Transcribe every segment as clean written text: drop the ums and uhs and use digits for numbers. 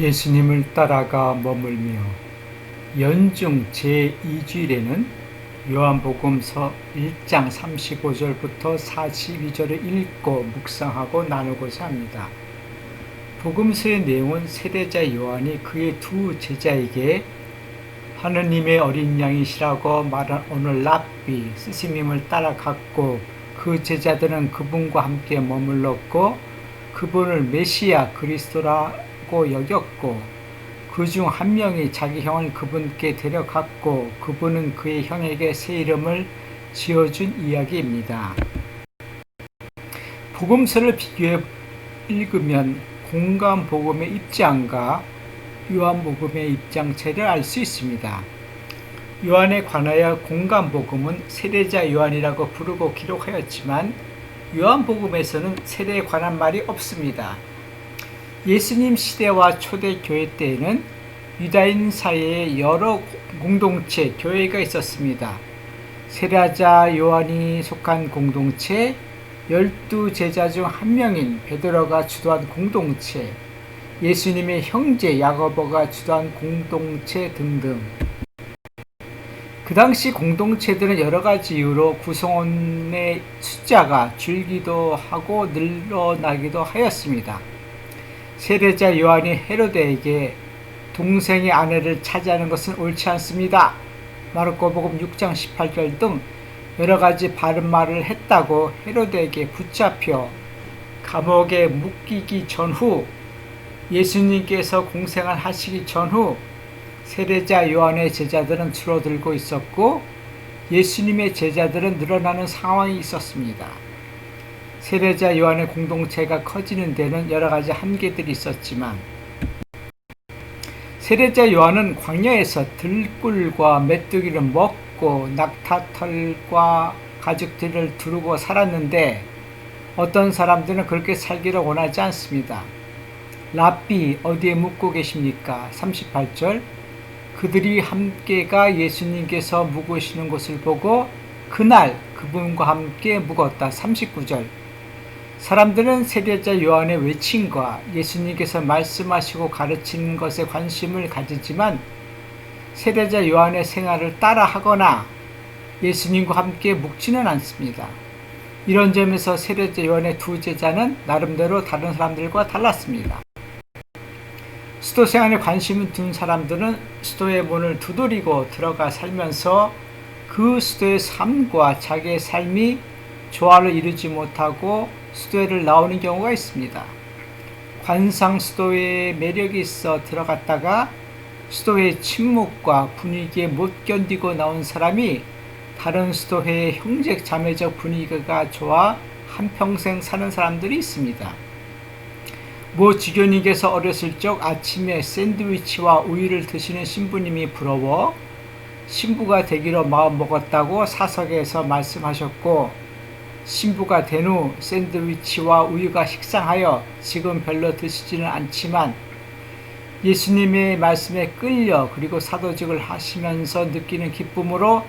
예수님을 따라가 머물며 연중 제2주일에는 요한복음서 1장 35절부터 42절을 읽고 묵상하고 나누고자 합니다. 복음서의 내용은 세례자 요한이 그의 두 제자에게 하느님의 어린 양이시라고 말한 오늘 랍비 스승님을 따라갔고, 그 제자들은 그분과 함께 머물렀고 그분을 메시아 그리스도라고 여겼고, 그 중 한 명이 자기 형을 그분께 데려갔고 그분은 그의 형에게 새 이름을 지어준 이야기입니다. 복음서를 비교해 읽으면 공간복음의 입장과 요한복음의 입장체를 알 수 있습니다. 요한에 관하여 공간복음은 세례자 요한이라고 부르고 기록하였지만 요한복음에서는 세례에 관한 말이 없습니다. 예수님 시대와 초대교회 때에는 유다인 사이에 여러 공동체, 교회가 있었습니다. 세례자 요한이 속한 공동체, 12제자 중 한 명인 베드로가 주도한 공동체, 예수님의 형제 야고보가 주도한 공동체 등등. 그 당시 공동체들은 여러 가지 이유로 구성원의 숫자가 줄기도 하고 늘어나기도 하였습니다. 세례자 요한이 헤로데에게 동생의 아내를 차지하는 것은 옳지 않습니다. 마르코복음 6장 18절 등 여러 가지 바른 말을 했다고 헤로데에게 붙잡혀 감옥에 묶이기 전후, 예수님께서 공생을 하시기 전후 세례자 요한의 제자들은 줄어들고 있었고 예수님의 제자들은 늘어나는 상황이 있었습니다. 세례자 요한의 공동체가 커지는 데는 여러 가지 한계들이 있었지만, 세례자 요한은 광야에서 들꿀과 메뚜기를 먹고 낙타털과 가죽들을 두르고 살았는데 어떤 사람들은 그렇게 살기를 원하지 않습니다. 랍비 어디에 묵고 계십니까? 38절. 그들이 함께가 예수님께서 묵으시는 곳을 보고 그날 그분과 함께 묵었다. 39절. 사람들은 세례자 요한의 외침과 예수님께서 말씀하시고 가르치는 것에 관심을 가지지만 세례자 요한의 생활을 따라하거나 예수님과 함께 묵지는 않습니다. 이런 점에서 세례자 요한의 두 제자는 나름대로 다른 사람들과 달랐습니다. 수도 생활에 관심을 둔 사람들은 수도의 문을 두드리고 들어가 살면서 그 수도의 삶과 자기의 삶이 조화를 이루지 못하고 수도회를 나오는 경우가 있습니다. 관상 수도회에 매력이 있어 들어갔다가 수도회의 침묵과 분위기에 못 견디고 나온 사람이 다른 수도회의 형제 자매적 분위기가 좋아 한평생 사는 사람들이 있습니다. 모 지교님께서 어렸을 적 아침에 샌드위치와 우유를 드시는 신부님이 부러워 신부가 되기로 마음먹었다고 사석에서 말씀하셨고, 신부가 된 후 샌드위치와 우유가 식상하여 지금 별로 드시지는 않지만 예수님의 말씀에 끌려 그리고 사도직을 하시면서 느끼는 기쁨으로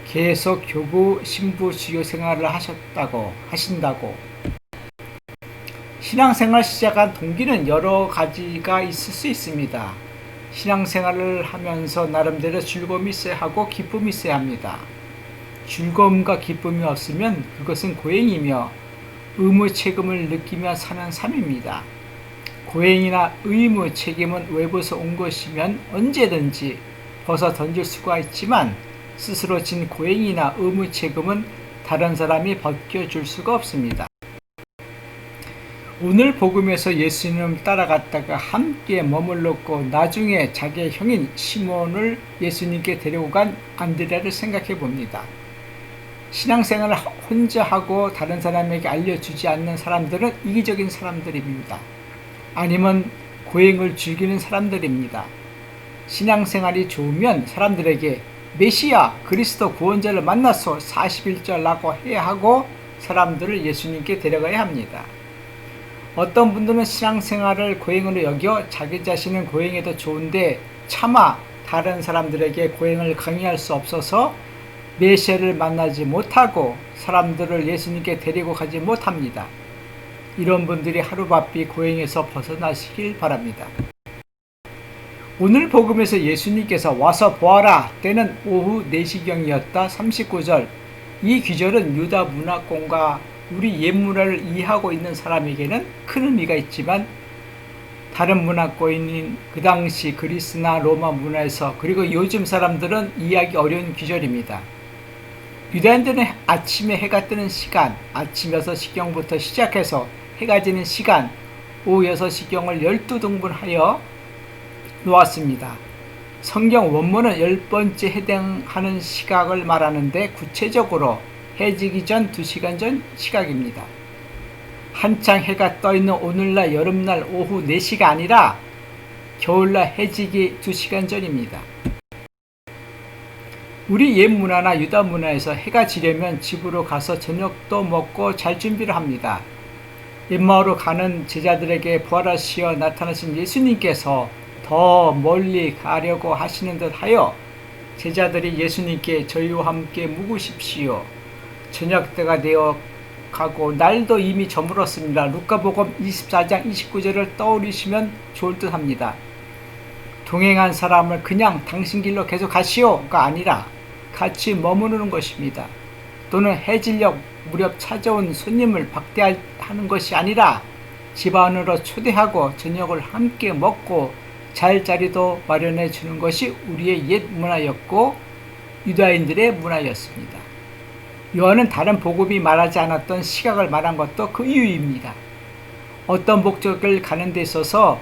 계속 교부 신부 주교 생활을 하신다고. 신앙생활 시작한 동기는 여러 가지가 있을 수 있습니다. 신앙생활을 하면서 나름대로 즐거움이 있어야 하고 기쁨이 있어야 합니다. 즐거움과 기쁨이 없으면 그것은 고행이며 의무 책임을 느끼며 사는 삶입니다. 고행이나 의무 책임은 외부에서 온 것이면 언제든지 벗어 던질 수가 있지만 스스로 진 고행이나 의무 책임은 다른 사람이 벗겨줄 수가 없습니다. 오늘 복음에서 예수님을 따라갔다가 함께 머물렀고 나중에 자기의 형인 시몬을 예수님께 데리고 간 안드레를 생각해 봅니다. 신앙생활을 혼자 하고 다른 사람에게 알려주지 않는 사람들은 이기적인 사람들입니다. 아니면 고행을 즐기는 사람들입니다. 신앙생활이 좋으면 사람들에게 메시아 그리스도 구원자를 만나서 40일자라고 해야 하고 사람들을 예수님께 데려가야 합니다. 어떤 분들은 신앙생활을 고행으로 여겨 자기 자신은 고행해도 좋은데 차마 다른 사람들에게 고행을 강요할 수 없어서 메시아를 만나지 못하고 사람들을 예수님께 데리고 가지 못합니다. 이런 분들이 하루바삐 고행에서 벗어나시길 바랍니다. 오늘 복음에서 예수님께서 와서 보아라 때는 오후 4시경이었다. 39절. 이 귀절은 유다 문화권과 우리 옛문화를 이해하고 있는 사람에게는 큰 의미가 있지만 다른 문화권인 그 당시 그리스나 로마 문화에서 그리고 요즘 사람들은 이해하기 어려운 귀절입니다. 유다인들은 아침에 해가 뜨는 시간, 아침 6시경부터 시작해서 해가 지는 시간, 오후 6시경을 12등분하여 놓았습니다. 성경 원문은 10번째 해당하는 시각을 말하는데 구체적으로 해 지기 전 2시간 전 시각입니다. 한창 해가 떠있는 오늘날 여름날 오후 4시가 아니라 겨울날 해 지기 2시간 전입니다. 우리 옛 문화나 유다 문화에서 해가 지려면 집으로 가서 저녁도 먹고 잘 준비를 합니다. 엠마오로 가는 제자들에게 부활하시어 나타나신 예수님께서 더 멀리 가려고 하시는 듯 하여 제자들이 예수님께 저희와 함께 묵으십시오. 저녁 때가 되어 가고 날도 이미 저물었습니다. 루카복음 24장 29절을 떠올리시면 좋을 듯 합니다. 동행한 사람을 그냥 당신 길로 계속 가시오가 아니라 같이 머무르는 것입니다. 또는 해질녘 무렵 찾아온 손님을 박대하는 것이 아니라 집 안으로 초대하고 저녁을 함께 먹고 잘 자리도 마련해 주는 것이 우리의 옛 문화였고 유다인들의 문화였습니다. 요한은 다른 복음이 말하지 않았던 시각을 말한 것도 그 이유입니다. 어떤 목적을 가는 데 있어서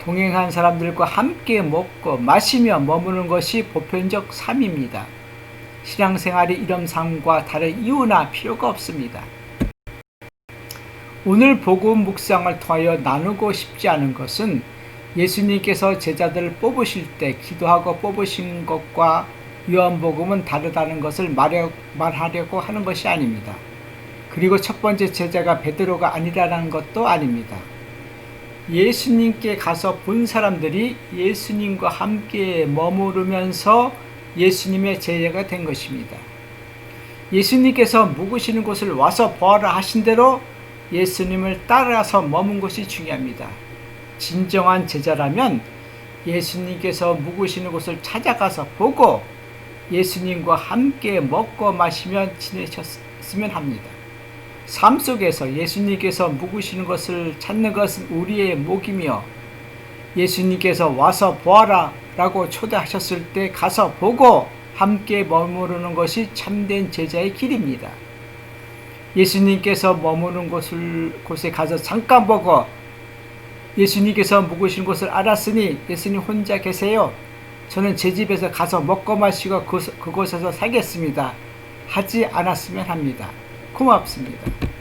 동행한 사람들과 함께 먹고 마시며 머무는 것이 보편적 삶입니다. 신앙생활이 이런 삶과 다른 이유나 필요가 없습니다. 오늘 복음 묵상을 통하여 나누고 싶지 않은 것은 예수님께서 제자들을 뽑으실 때 기도하고 뽑으신 것과 요한복음은 다르다는 것을 말하려고 하는 것이 아닙니다. 그리고 첫 번째 제자가 베드로가 아니라는 것도 아닙니다. 예수님께 가서 본 사람들이 예수님과 함께 머무르면서 예수님의 제자가 된 것입니다. 예수님께서 묵으시는 곳을 와서 보아라 하신 대로 예수님을 따라서 머문 것이 중요합니다. 진정한 제자라면 예수님께서 묵으시는 곳을 찾아가서 보고 예수님과 함께 먹고 마시며 지내셨으면 합니다. 삶 속에서 예수님께서 묵으시는 것을 찾는 것은 우리의 목이며 예수님께서 와서 보아라 라고 초대하셨을 때 가서 보고 함께 머무르는 것이 참된 제자의 길입니다. 예수님께서 머무는 곳에 가서 잠깐 보고 예수님께서 묵으신 곳을 알았으니 예수님 혼자 계세요. 저는 제 집에서 가서 먹고 마시고 그곳에서 살겠습니다. 하지 않았으면 합니다. 고맙습니다.